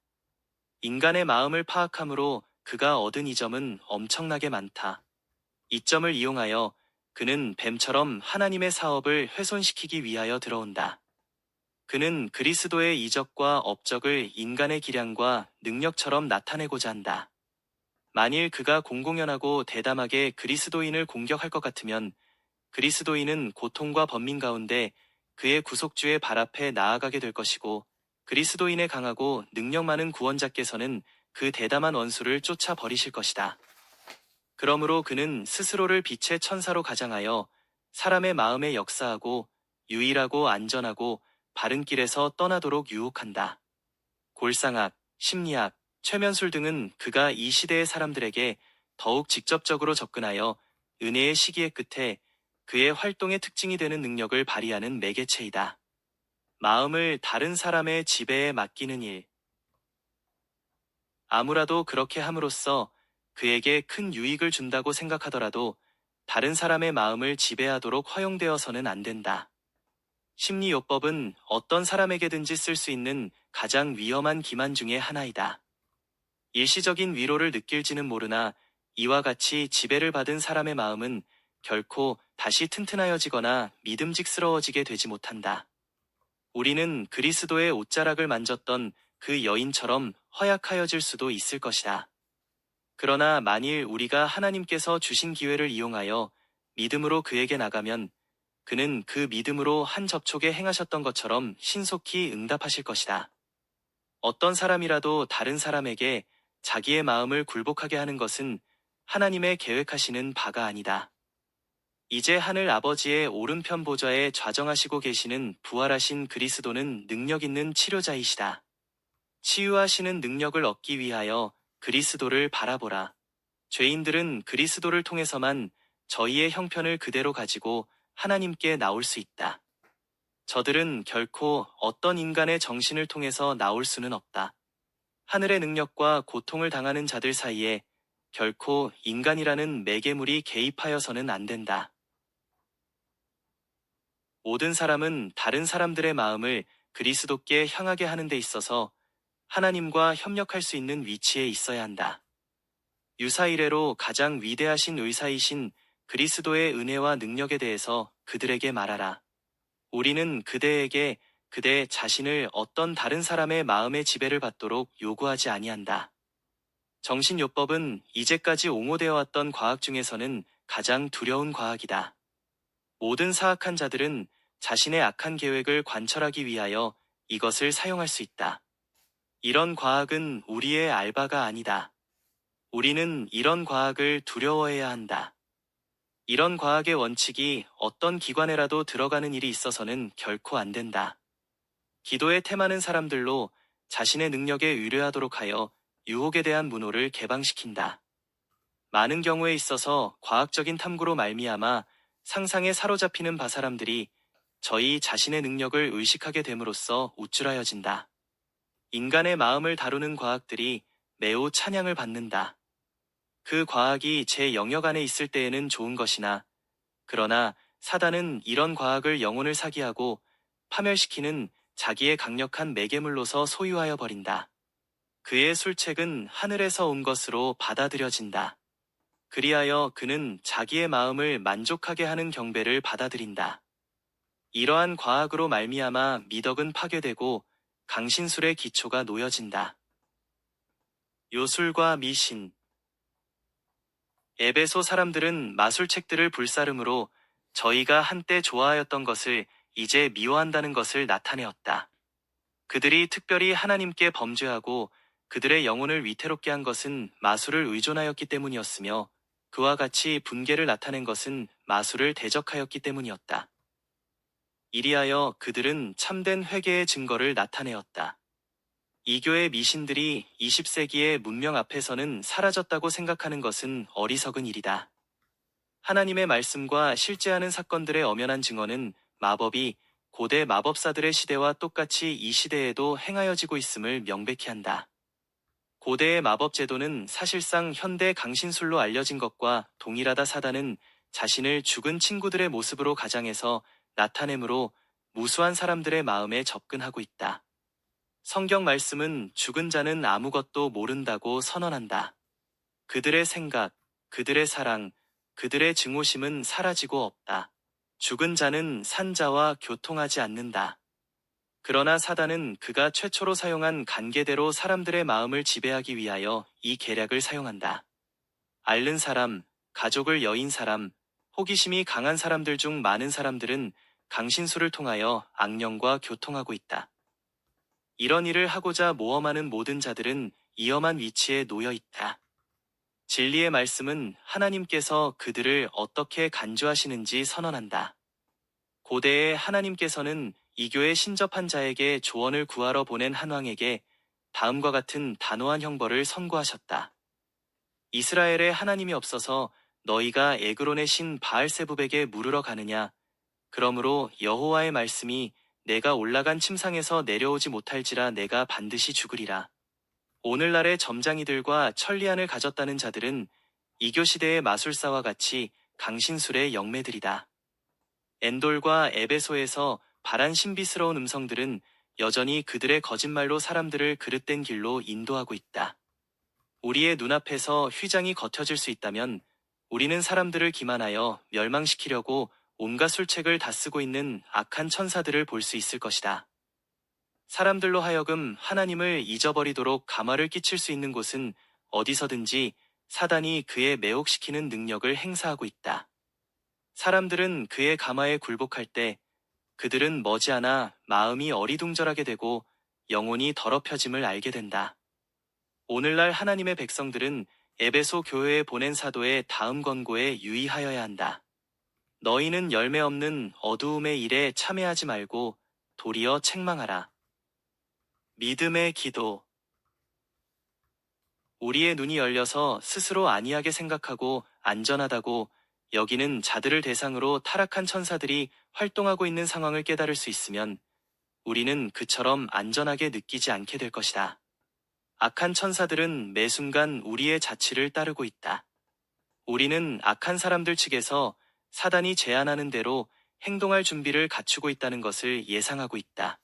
인간의 마음을 파악함으로 그가 얻은 이점은 엄청나게 많다. 이점을 이용하여 그는 뱀처럼 하나님의 사업을 훼손시키기 위하여 들어온다. 그는 그리스도의 이적과 업적을 인간의 기량과 능력처럼 나타내고자 한다. 만일 그가 공공연하고 대담하게 그리스도인을 공격할 것 같으면 그리스도인은 고통과 번민 가운데 그의 구속주의 발 앞에 나아가게 될 것이고 그리스도인의 강하고 능력 많은 구원자께서는 그 대담한 원수를 쫓아 버리실 것이다. 그러므로 그는 스스로를 빛의 천사로 가장하여 사람의 마음에 역사하고 유일하고 안전하고 바른 길에서 떠나도록 유혹한다. 골상학, 심리학, 최면술 등은 그가 이 시대의 사람들에게 더욱 직접적으로 접근하여 은혜의 시기의 끝에 그의 활동의 특징이 되는 능력을 발휘하는 매개체이다. 마음을 다른 사람의 지배에 맡기는 일. 아무라도 그렇게 함으로써 그에게 큰 유익을 준다고 생각하더라도 다른 사람의 마음을 지배하도록 허용되어서는 안 된다. 심리요법은 어떤 사람에게든지 쓸 수 있는 가장 위험한 기만 중의 하나이다. 일시적인 위로를 느낄지는 모르나 이와 같이 지배를 받은 사람의 마음은 결코 다시 튼튼하여지거나 믿음직스러워지게 되지 못한다. 우리는 그리스도의 옷자락을 만졌던 그 여인처럼 허약하여질 수도 있을 것이다. 그러나 만일 우리가 하나님께서 주신 기회를 이용하여 믿음으로 그에게 나가면 그는 그 믿음으로 한 접촉에 행하셨던 것처럼 신속히 응답하실 것이다. 어떤 사람이라도 다른 사람에게 자기의 마음을 굴복하게 하는 것은 하나님의 계획하시는 바가 아니다. 이제 하늘 아버지의 오른편 보좌에 좌정하시고 계시는 부활하신 그리스도는 능력 있는 치료자이시다. 치유하시는 능력을 얻기 위하여 그리스도를 바라보라. 죄인들은 그리스도를 통해서만 저희의 형편을 그대로 가지고 하나님께 나올 수 있다. 저들은 결코 어떤 인간의 정신을 통해서 나올 수는 없다. 하늘의 능력과 고통을 당하는 자들 사이에 결코 인간이라는 매개물이 개입하여서는 안 된다. 모든 사람은 다른 사람들의 마음을 그리스도께 향하게 하는 데 있어서 하나님과 협력할 수 있는 위치에 있어야 한다. 유사 이래로 가장 위대하신 의사이신 그리스도의 은혜와 능력에 대해서 그들에게 말하라. 우리는 그대에게 그대 자신을 어떤 다른 사람의 마음의 지배를 받도록 요구하지 아니한다. 정신요법은 이제까지 옹호되어 왔던 과학 중에서는 가장 두려운 과학이다. 모든 사악한 자들은 자신의 악한 계획을 관철하기 위하여 이것을 사용할 수 있다. 이런 과학은 우리의 알바가 아니다. 우리는 이런 과학을 두려워해야 한다. 이런 과학의 원칙이 어떤 기관에라도 들어가는 일이 있어서는 결코 안 된다. 기도에 태많은 사람들로 자신의 능력에 의뢰하도록 하여 유혹에 대한 문호를 개방시킨다. 많은 경우에 있어서 과학적인 탐구로 말미암아 상상에 사로잡히는 바 사람들이 저희 자신의 능력을 의식하게 됨으로써 우쭐하여진다. 인간의 마음을 다루는 과학들이 매우 찬양을 받는다. 그 과학이 제 영역 안에 있을 때에는 좋은 것이나 그러나 사단은 이런 과학을 영혼을 사기하고 파멸시키는 자기의 강력한 매개물로서 소유하여 버린다. 그의 술책은 하늘에서 온 것으로 받아들여진다. 그리하여 그는 자기의 마음을 만족하게 하는 경배를 받아들인다. 이러한 과학으로 말미암아 미덕은 파괴되고 강신술의 기초가 놓여진다. 요술과 미신. 에베소 사람들은 마술책들을 불사름으로 저희가 한때 좋아하였던 것을 이제 미워한다는 것을 나타내었다. 그들이 특별히 하나님께 범죄하고 그들의 영혼을 위태롭게 한 것은 마술을 의존하였기 때문이었으며 그와 같이 분개를 나타낸 것은 마술을 대적하였기 때문이었다. 이리하여 그들은 참된 회개의 증거를 나타내었다. 이교의 미신들이 20세기의 문명 앞에서는 사라졌다고 생각하는 것은 어리석은 일이다. 하나님의 말씀과 실제하는 사건들의 엄연한 증언은 마법이 고대 마법사들의 시대와 똑같이 이 시대에도 행하여지고 있음을 명백히 한다. 고대의 마법 제도는 사실상 현대 강신술로 알려진 것과 동일하다. 사단은 자신을 죽은 친구들의 모습으로 가장해서 나타내므로 무수한 사람들의 마음에 접근하고 있다. 성경 말씀은 죽은 자는 아무것도 모른다고 선언한다. 그들의 생각, 그들의 사랑, 그들의 증오심은 사라지고 없다. 죽은 자는 산자와 교통하지 않는다. 그러나 사단은 그가 최초로 사용한 간계대로 사람들의 마음을 지배하기 위하여 이 계략을 사용한다. 앓는 사람, 가족을 여인 사람, 호기심이 강한 사람들 중 많은 사람들은 강신술을 통하여 악령과 교통하고 있다. 이런 일을 하고자 모험하는 모든 자들은 위험한 위치에 놓여 있다. 진리의 말씀은 하나님께서 그들을 어떻게 간주하시는지 선언한다. 고대에 하나님께서는 이교에 신접한 자에게 조언을 구하러 보낸 한 왕에게 다음과 같은 단호한 형벌을 선고하셨다. 이스라엘에 하나님이 없어서 너희가 에그론의 신 바알세붑에게 물으러 가느냐? 그러므로 여호와의 말씀이 내가 올라간 침상에서 내려오지 못할지라 내가 반드시 죽으리라. 오늘날의 점장이들과 천리안을 가졌다는 자들은 이교 시대의 마술사와 같이 강신술의 영매들이다. 엔돌과 에베소에서 발한 신비스러운 음성들은 여전히 그들의 거짓말로 사람들을 그릇된 길로 인도하고 있다. 우리의 눈앞에서 휘장이 걷혀질 수 있다면 우리는 사람들을 기만하여 멸망시키려고 온갖 술책을 다 쓰고 있는 악한 천사들을 볼 수 있을 것이다. 사람들로 하여금 하나님을 잊어버리도록 감화를 끼칠 수 있는 곳은 어디서든지 사단이 그의 매혹시키는 능력을 행사하고 있다. 사람들은 그의 감화에 굴복할 때 그들은 머지않아 마음이 어리둥절하게 되고 영혼이 더럽혀짐을 알게 된다. 오늘날 하나님의 백성들은 에베소 교회에 보낸 사도의 다음 권고에 유의하여야 한다. 너희는 열매 없는 어두움의 일에 참여하지 말고 도리어 책망하라. 믿음의 기도. 우리의 눈이 열려서 스스로 안이하게 생각하고 안전하다고 여기는 자들을 대상으로 타락한 천사들이 활동하고 있는 상황을 깨달을 수 있으면 우리는 그처럼 안전하게 느끼지 않게 될 것이다. 악한 천사들은 매 순간 우리의 자취를 따르고 있다. 우리는 악한 사람들 측에서 사단이 제안하는 대로 행동할 준비를 갖추고 있다는 것을 예상하고 있다.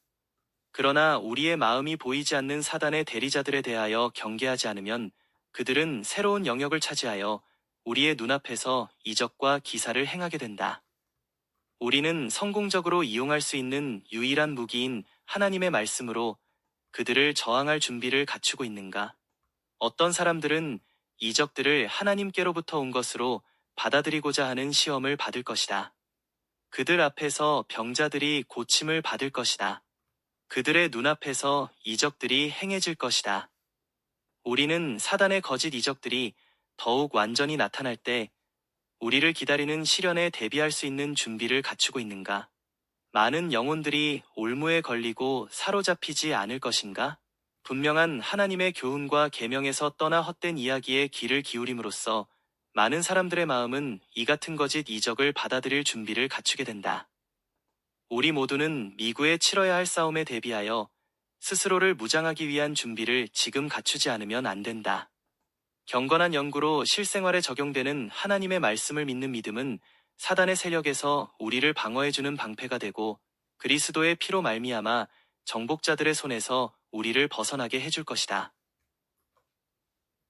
그러나 우리의 마음이 보이지 않는 사단의 대리자들에 대하여 경계하지 않으면 그들은 새로운 영역을 차지하여 우리의 눈앞에서 이적과 기사를 행하게 된다. 우리는 성공적으로 이용할 수 있는 유일한 무기인 하나님의 말씀으로 그들을 저항할 준비를 갖추고 있는가? 어떤 사람들은 이적들을 하나님께로부터 온 것으로 받아들이고자 하는 시험을 받을 것이다. 그들 앞에서 병자들이 고침을 받을 것이다. 그들의 눈앞에서 이적들이 행해질 것이다. 우리는 사단의 거짓 이적들이 더욱 완전히 나타날 때 우리를 기다리는 시련에 대비할 수 있는 준비를 갖추고 있는가? 많은 영혼들이 올무에 걸리고 사로잡히지 않을 것인가? 분명한 하나님의 교훈과 계명에서 떠나 헛된 이야기에 귀를 기울임으로써 많은 사람들의 마음은 이 같은 거짓 이적을 받아들일 준비를 갖추게 된다. 우리 모두는 미구에 치러야 할 싸움에 대비하여 스스로를 무장하기 위한 준비를 지금 갖추지 않으면 안 된다. 경건한 연구로 실생활에 적용되는 하나님의 말씀을 믿는 믿음은 사단의 세력에서 우리를 방어해주는 방패가 되고 그리스도의 피로 말미암아 정복자들의 손에서 우리를 벗어나게 해줄 것이다.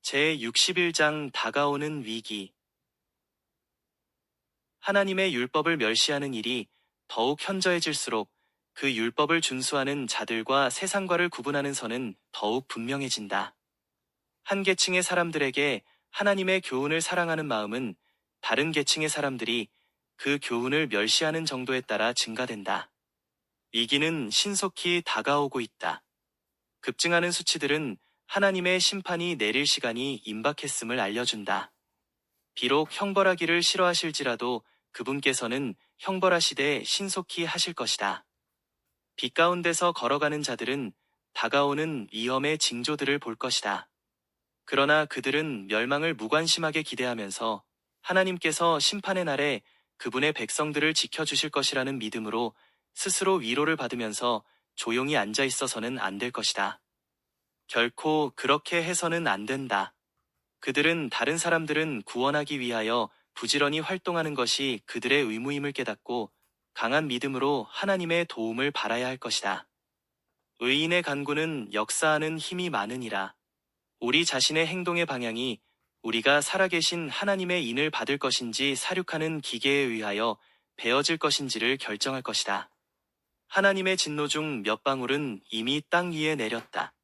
제61장 다가오는 위기. 하나님의 율법을 멸시하는 일이 더욱 현저해질수록 그 율법을 준수하는 자들과 세상과를 구분하는 선은 더욱 분명해진다. 한 계층의 사람들에게 하나님의 교훈을 사랑하는 마음은 다른 계층의 사람들이 그 교훈을 멸시하는 정도에 따라 증가된다. 위기는 신속히 다가오고 있다. 급증하는 수치들은 하나님의 심판이 내릴 시간이 임박했음을 알려준다. 비록 형벌하기를 싫어하실지라도 그분께서는 형벌하시되 신속히 하실 것이다. 빛 가운데서 걸어가는 자들은 다가오는 위험의 징조들을 볼 것이다. 그러나 그들은 멸망을 무관심하게 기대하면서 하나님께서 심판의 날에 그분의 백성들을 지켜주실 것이라는 믿음으로 스스로 위로를 받으면서 조용히 앉아 있어서는 안 될 것이다. 결코 그렇게 해서는 안 된다. 그들은 다른 사람들은 구원하기 위하여 부지런히 활동하는 것이 그들의 의무임을 깨닫고 강한 믿음으로 하나님의 도움을 바라야 할 것이다. 의인의 간구는 역사하는 힘이 많으니라. 우리 자신의 행동의 방향이 우리가 살아계신 하나님의 인을 받을 것인지 사륙하는 기계에 의하여 베어질 것인지를 결정할 것이다. 하나님의 진노 중 몇 방울은 이미 땅 위에 내렸다.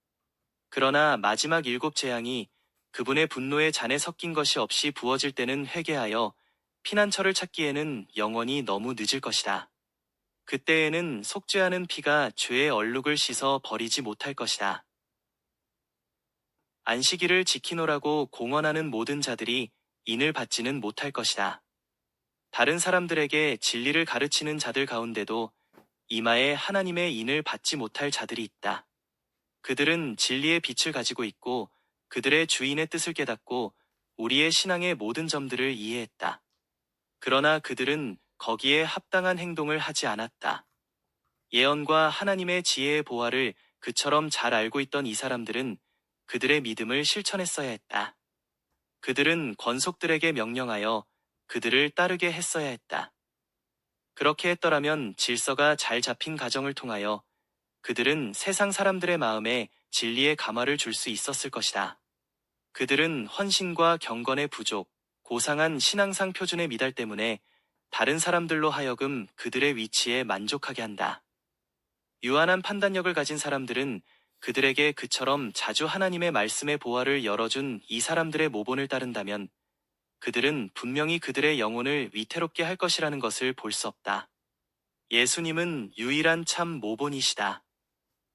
그러나 마지막 7 재앙이 그분의 분노의 잔에 섞인 것이 없이 부어질 때는 회개하여 피난처를 찾기에는 영원히 너무 늦을 것이다. 그때에는 속죄하는 피가 죄의 얼룩을 씻어 버리지 못할 것이다. 안식일을 지키노라고 공언하는 모든 자들이 인을 받지는 못할 것이다. 다른 사람들에게 진리를 가르치는 자들 가운데도 이마에 하나님의 인을 받지 못할 자들이 있다. 그들은 진리의 빛을 가지고 있고 그들의 주인의 뜻을 깨닫고 우리의 신앙의 모든 점들을 이해했다. 그러나 그들은 거기에 합당한 행동을 하지 않았다. 예언과 하나님의 지혜의 보화를 그처럼 잘 알고 있던 이 사람들은 그들의 믿음을 실천했어야 했다. 그들은 권속들에게 명령하여 그들을 따르게 했어야 했다. 그렇게 했더라면 질서가 잘 잡힌 가정을 통하여 그들은 세상 사람들의 마음에 진리의 감화를 줄 수 있었을 것이다. 그들은 헌신과 경건의 부족, 고상한 신앙상 표준의 미달 때문에 다른 사람들로 하여금 그들의 위치에 만족하게 한다. 유한한 판단력을 가진 사람들은 그들에게 그처럼 자주 하나님의 말씀의 보화를 열어준 이 사람들의 모본을 따른다면 그들은 분명히 그들의 영혼을 위태롭게 할 것이라는 것을 볼 수 없다. 예수님은 유일한 참 모본이시다.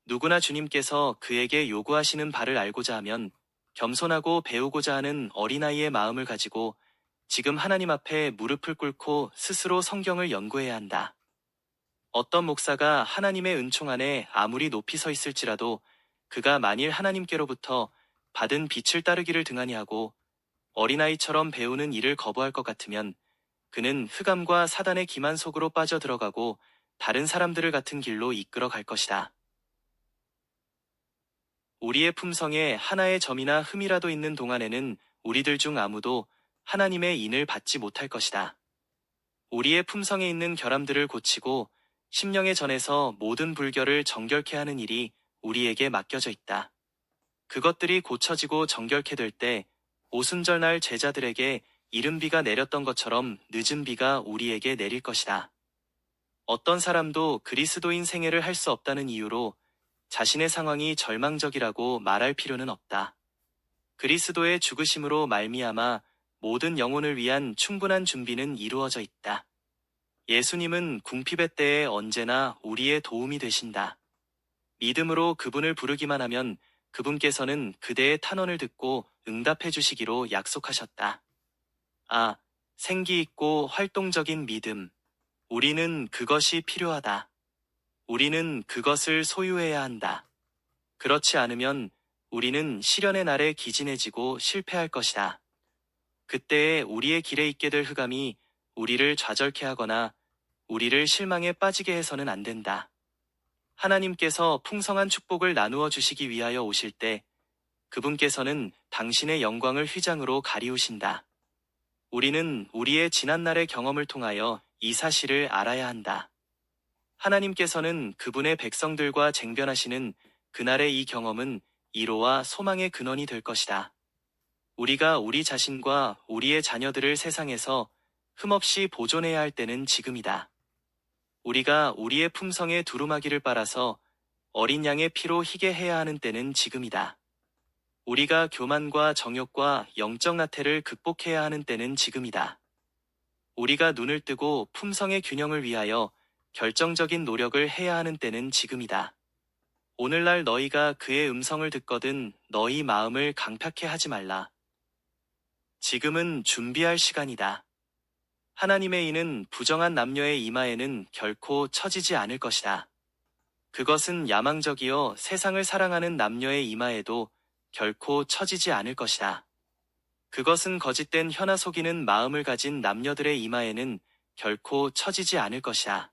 누구나 주님께서 그에게 요구하시는 바를 알고자 하면 겸손하고 배우고자 하는 어린아이의 마음을 가지고 지금 하나님 앞에 무릎을 꿇고 스스로 성경을 연구해야 한다. 어떤 목사가 하나님의 은총 안에 아무리 높이 서 있을지라도 그가 만일 하나님께로부터 받은 빛을 따르기를 등한히 하고 어린아이처럼 배우는 일을 거부할 것 같으면 그는 흑암과 사단의 기만 속으로 빠져들어가고 다른 사람들을 같은 길로 이끌어 갈 것이다. 우리의 품성에 하나의 점이나 흠이라도 있는 동안에는 우리들 중 아무도 하나님의 인을 받지 못할 것이다. 우리의 품성에 있는 결함들을 고치고 심령의 전에서 모든 불결을 정결케 하는 일이 우리에게 맡겨져 있다. 그것들이 고쳐지고 정결케 될 때 오순절날 제자들에게 이른 비가 내렸던 것처럼 늦은 비가 우리에게 내릴 것이다. 어떤 사람도 그리스도인 생애를 할 수 없다는 이유로 자신의 상황이 절망적이라고 말할 필요는 없다. 그리스도의 죽으심으로 말미암아 모든 영혼을 위한 충분한 준비는 이루어져 있다. 예수님은 궁핍의 때에 언제나 우리의 도움이 되신다. 믿음으로 그분을 부르기만 하면 그분께서는 그대의 탄원을 듣고 응답해 주시기로 약속하셨다. 아, 생기 있고 활동적인 믿음. 우리는 그것이 필요하다. 우리는 그것을 소유해야 한다. 그렇지 않으면 우리는 시련의 날에 기진해지고 실패할 것이다. 그때에 우리의 길에 있게 될 흑암이 우리를 좌절케 하거나 우리를 실망에 빠지게 해서는 안 된다. 하나님께서 풍성한 축복을 나누어 주시기 위하여 오실 때 그분께서는 당신의 영광을 휘장으로 가리우신다. 우리는 우리의 지난날의 경험을 통하여 이 사실을 알아야 한다. 하나님께서는 그분의 백성들과 쟁변하시는 그날의 이 경험은 이로와 소망의 근원이 될 것이다. 우리가 우리 자신과 우리의 자녀들을 세상에서 흠없이 보존해야 할 때는 지금이다. 우리가 우리의 품성에 두루마기를 빨아서 어린 양의 피로 희게 해야 하는 때는 지금이다. 우리가 교만과 정욕과 영적 나태를 극복해야 하는 때는 지금이다. 우리가 눈을 뜨고 품성의 균형을 위하여 결정적인 노력을 해야 하는 때는 지금이다. 오늘날 너희가 그의 음성을 듣거든 너희 마음을 강팍해 하지 말라. 지금은 준비할 시간이다. 하나님의 이는 부정한 남녀의 이마에는 결코 처지지 않을 것이다. 그것은 야망적이여 세상을 사랑하는 남녀의 이마에도 결코 처지지 않을 것이다. 그것은 거짓된 혀나 속이는 마음을 가진 남녀들의 이마에는 결코 처지지 않을 것이다.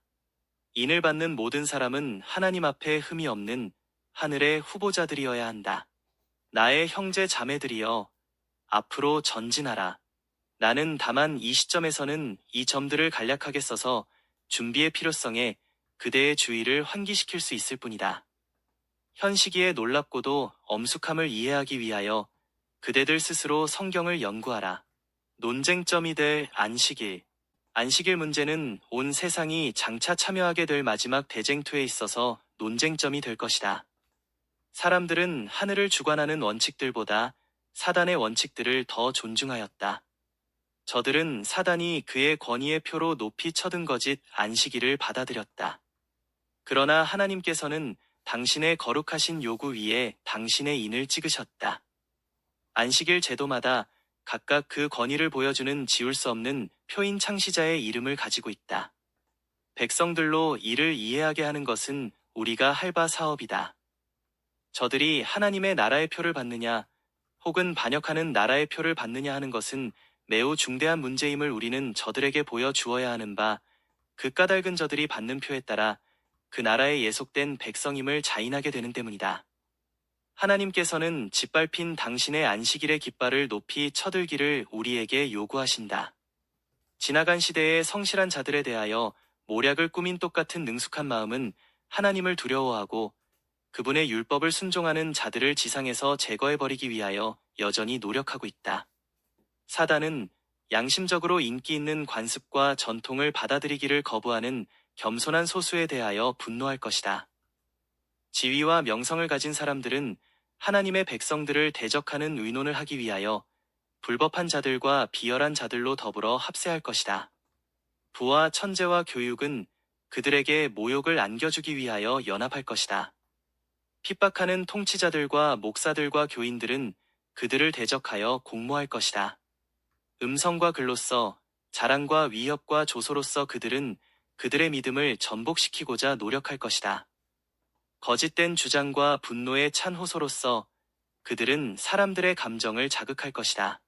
인을 받는 모든 사람은 하나님 앞에 흠이 없는 하늘의 후보자들이어야 한다. 나의 형제 자매들이여, 앞으로 전진하라. 나는 다만 이 시점에서는 이 점들을 간략하게 써서 준비의 필요성에 그대의 주의를 환기시킬 수 있을 뿐이다. 현 시기에 놀랍고도 엄숙함을 이해하기 위하여 그대들 스스로 성경을 연구하라. 논쟁점이 될 안식일. 안식일 문제는 온 세상이 장차 참여하게 될 마지막 대쟁투에 있어서 논쟁점이 될 것이다. 사람들은 하늘을 주관하는 원칙들보다 사단의 원칙들을 더 존중하였다. 저들은 사단이 그의 권위의 표로 높이 쳐든 거짓 안식일을 받아들였다. 그러나 하나님께서는 당신의 거룩하신 요구 위에 당신의 인을 찍으셨다. 안식일 제도마다 각각 그 권위를 보여주는 지울 수 없는 표인 창시자의 이름을 가지고 있다. 백성들로 이를 이해하게 하는 것은 우리가 할 바 사업이다. 저들이 하나님의 나라의 표를 받느냐, 혹은 반역하는 나라의 표를 받느냐 하는 것은 매우 중대한 문제임을 우리는 저들에게 보여주어야 하는 바, 그 까닭은 저들이 받는 표에 따라 그 나라에 예속된 백성임을 자인하게 되는 때문이다. 하나님께서는 짓밟힌 당신의 안식일의 깃발을 높이 쳐들기를 우리에게 요구하신다. 지나간 시대의 성실한 자들에 대하여 모략을 꾸민 똑같은 능숙한 마음은 하나님을 두려워하고 그분의 율법을 순종하는 자들을 지상에서 제거해버리기 위하여 여전히 노력하고 있다. 사단은 양심적으로 인기 있는 관습과 전통을 받아들이기를 거부하는 겸손한 소수에 대하여 분노할 것이다. 지위와 명성을 가진 사람들은 하나님의 백성들을 대적하는 의논을 하기 위하여 불법한 자들과 비열한 자들로 더불어 합세할 것이다. 부와 천재와 교육은 그들에게 모욕을 안겨주기 위하여 연합할 것이다. 핍박하는 통치자들과 목사들과 교인들은 그들을 대적하여 공모할 것이다. 음성과 글로써, 자랑과 위협과 조소로서 그들은 그들의 믿음을 전복시키고자 노력할 것이다. 거짓된 주장과 분노의 찬 호소로서 그들은 사람들의 감정을 자극할 것이다.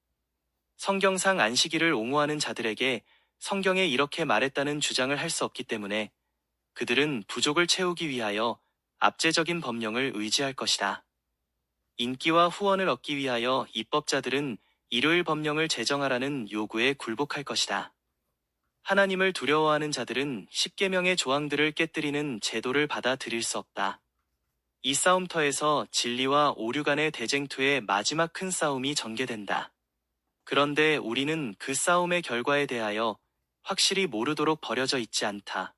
성경상 안식일을 옹호하는 자들에게 성경에 이렇게 말했다는 주장을 할 수 없기 때문에 그들은 부족을 채우기 위하여 압제적인 법령을 의지할 것이다. 인기와 후원을 얻기 위하여 입법자들은 일요일 법령을 제정하라는 요구에 굴복할 것이다. 하나님을 두려워하는 자들은 십계명의 조항들을 깨뜨리는 제도를 받아들일 수 없다. 이 싸움터에서 진리와 오류 간의 대쟁투의 마지막 큰 싸움이 전개된다. 그런데 우리는 그 싸움의 결과에 대하여 확실히 모르도록 버려져 있지 않다.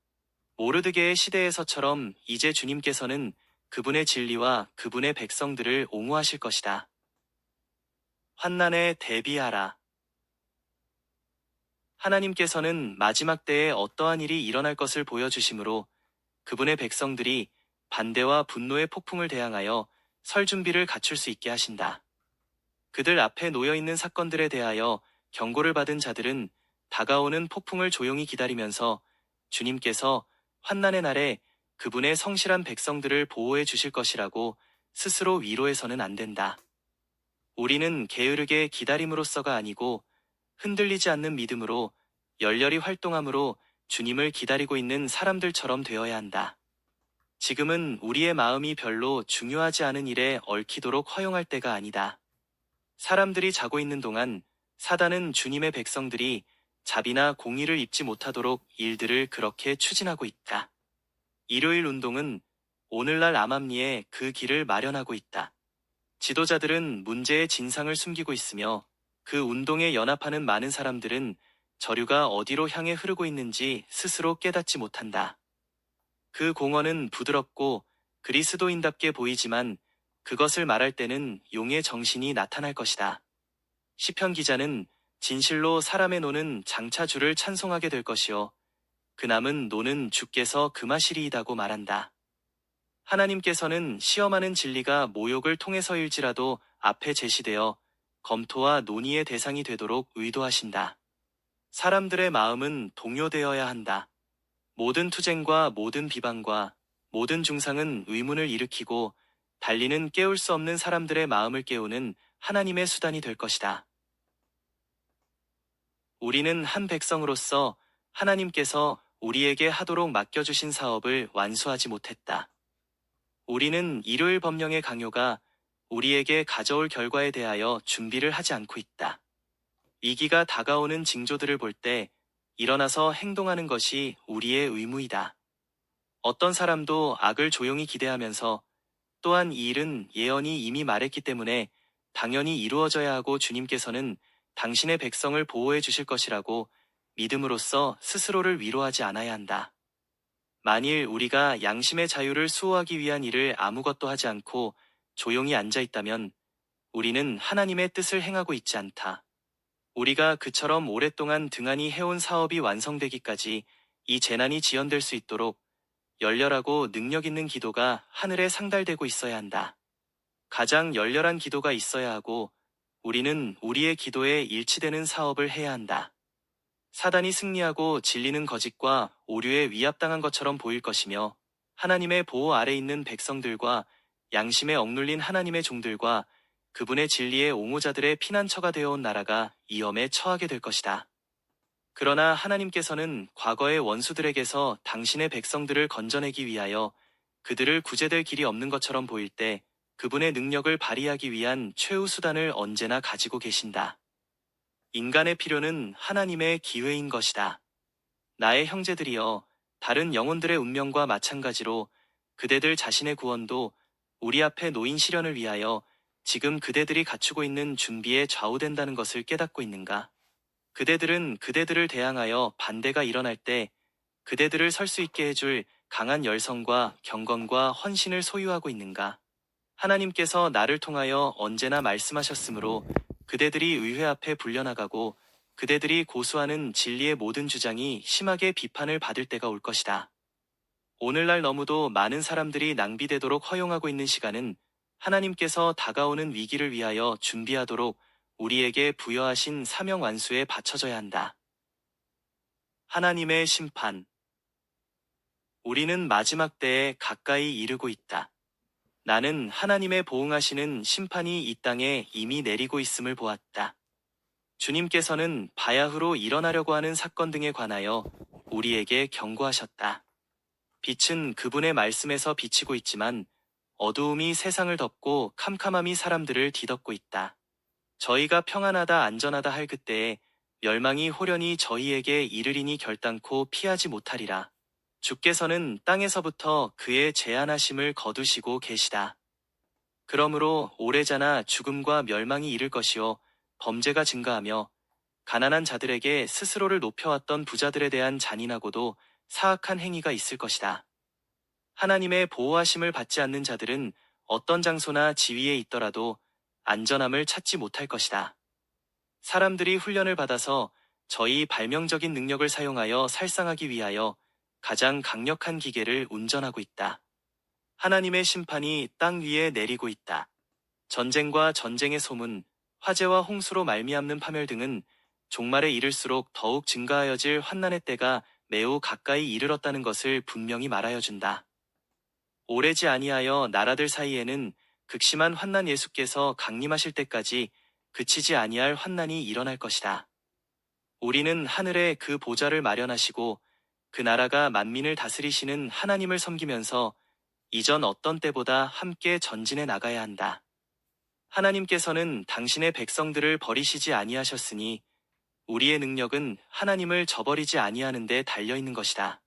모르드게의 시대에서처럼 이제 주님께서는 그분의 진리와 그분의 백성들을 옹호하실 것이다. 환난에 대비하라. 하나님께서는 마지막 때에 어떠한 일이 일어날 것을 보여주심으로 그분의 백성들이 반대와 분노의 폭풍을 대항하여 설 준비를 갖출 수 있게 하신다. 그들 앞에 놓여있는 사건들에 대하여 경고를 받은 자들은 다가오는 폭풍을 조용히 기다리면서 주님께서 환난의 날에 그분의 성실한 백성들을 보호해 주실 것이라고 스스로 위로해서는 안 된다. 우리는 게으르게 기다림으로써가 아니고 흔들리지 않는 믿음으로 열렬히 활동함으로 주님을 기다리고 있는 사람들처럼 되어야 한다. 지금은 우리의 마음이 별로 중요하지 않은 일에 얽히도록 허용할 때가 아니다. 사람들이 자고 있는 동안 사단은 주님의 백성들이 자비나 공의를 입지 못하도록 일들을 그렇게 추진하고 있다. 일요일 운동은 오늘날 암암리에 그 길을 마련하고 있다. 지도자들은 문제의 진상을 숨기고 있으며 그 운동에 연합하는 많은 사람들은 저류가 어디로 향해 흐르고 있는지 스스로 깨닫지 못한다. 그 공언은 부드럽고 그리스도인답게 보이지만 그것을 말할 때는 용의 정신이 나타날 것이다. 시편 기자는 진실로 사람의 노는 장차 주를 찬송하게 될 것이요 그 남은 노는 주께서 금하시리이다고 말한다. 하나님께서는 시험하는 진리가 모욕을 통해서일지라도 앞에 제시되어 검토와 논의의 대상이 되도록 의도하신다. 사람들의 마음은 동요되어야 한다. 모든 투쟁과 모든 비방과 모든 중상은 의문을 일으키고 달리는 깨울 수 없는 사람들의 마음을 깨우는 하나님의 수단이 될 것이다. 우리는 한 백성으로서 하나님께서 우리에게 하도록 맡겨주신 사업을 완수하지 못했다. 우리는 일요일 법령의 강요가 우리에게 가져올 결과에 대하여 준비를 하지 않고 있다. 위기가 다가오는 징조들을 볼 때 일어나서 행동하는 것이 우리의 의무이다. 어떤 사람도 악을 조용히 기대하면서 또한 이 일은 예언이 이미 말했기 때문에 당연히 이루어져야 하고 주님께서는 당신의 백성을 보호해 주실 것이라고 믿음으로써 스스로를 위로하지 않아야 한다. 만일 우리가 양심의 자유를 수호하기 위한 일을 아무것도 하지 않고 조용히 앉아 있다면 우리는 하나님의 뜻을 행하고 있지 않다. 우리가 그처럼 오랫동안 등한히 해온 사업이 완성되기까지 이 재난이 지연될 수 있도록 열렬하고 능력 있는 기도가 하늘에 상달되고 있어야 한다. 가장 열렬한 기도가 있어야 하고 우리는 우리의 기도에 일치되는 사업을 해야 한다. 사단이 승리하고 진리는 거짓과 오류에 위압당한 것처럼 보일 것이며 하나님의 보호 아래 있는 백성들과 양심에 억눌린 하나님의 종들과 그분의 진리의 옹호자들의 피난처가 되어온 나라가 위험에 처하게 될 것이다. 그러나 하나님께서는 과거의 원수들에게서 당신의 백성들을 건져내기 위하여 그들을 구제될 길이 없는 것처럼 보일 때 그분의 능력을 발휘하기 위한 최후 수단을 언제나 가지고 계신다. 인간의 필요는 하나님의 기회인 것이다. 나의 형제들이여, 다른 영혼들의 운명과 마찬가지로 그대들 자신의 구원도 우리 앞에 놓인 시련을 위하여 지금 그대들이 갖추고 있는 준비에 좌우된다는 것을 깨닫고 있는가? 그대들은 그대들을 대항하여 반대가 일어날 때 그대들을 설 수 있게 해줄 강한 열성과 경건과 헌신을 소유하고 있는가? 하나님께서 나를 통하여 언제나 말씀하셨으므로 그대들이 의회 앞에 불려나가고 그대들이 고수하는 진리의 모든 주장이 심하게 비판을 받을 때가 올 것이다. 오늘날 너무도 많은 사람들이 낭비되도록 허용하고 있는 시간은 하나님께서 다가오는 위기를 위하여 준비하도록 우리에게 부여하신 사명 완수에 바쳐져야 한다. 하나님의 심판. 우리는 마지막 때에 가까이 이르고 있다. 나는 하나님의 보응하시는 심판이 이 땅에 이미 내리고 있음을 보았다. 주님께서는 바야흐로 일어나려고 하는 사건 등에 관하여 우리에게 경고하셨다. 빛은 그분의 말씀에서 비치고 있지만 어두움이 세상을 덮고 캄캄함이 사람들을 뒤덮고 있다. 저희가 평안하다 안전하다 할 그때에 멸망이 호련히 저희에게 이르리니 결단코 피하지 못하리라. 주께서는 땅에서부터 그의 제한하심을 거두시고 계시다. 그러므로 오래자나 죽음과 멸망이 이를 것이요 범죄가 증가하며 가난한 자들에게 스스로를 높여왔던 부자들에 대한 잔인하고도 사악한 행위가 있을 것이다. 하나님의 보호하심을 받지 않는 자들은 어떤 장소나 지위에 있더라도 안전함을 찾지 못할 것이다. 사람들이 훈련을 받아서 저희 발명적인 능력을 사용하여 살상하기 위하여 가장 강력한 기계를 운전하고 있다. 하나님의 심판이 땅 위에 내리고 있다. 전쟁과 전쟁의 소문, 화재와 홍수로 말미암는 파멸 등은 종말에 이를수록 더욱 증가하여질 환난의 때가 매우 가까이 이르렀다는 것을 분명히 말하여 준다. 오래지 아니하여 나라들 사이에는 극심한 환난 예수께서 강림하실 때까지 그치지 아니할 환난이 일어날 것이다. 우리는 하늘에 그 보좌를 마련하시고 그 나라가 만민을 다스리시는 하나님을 섬기면서 이전 어떤 때보다 함께 전진해 나가야 한다. 하나님께서는 당신의 백성들을 버리시지 아니하셨으니 우리의 능력은 하나님을 저버리지 아니하는 데 달려 있는 것이다.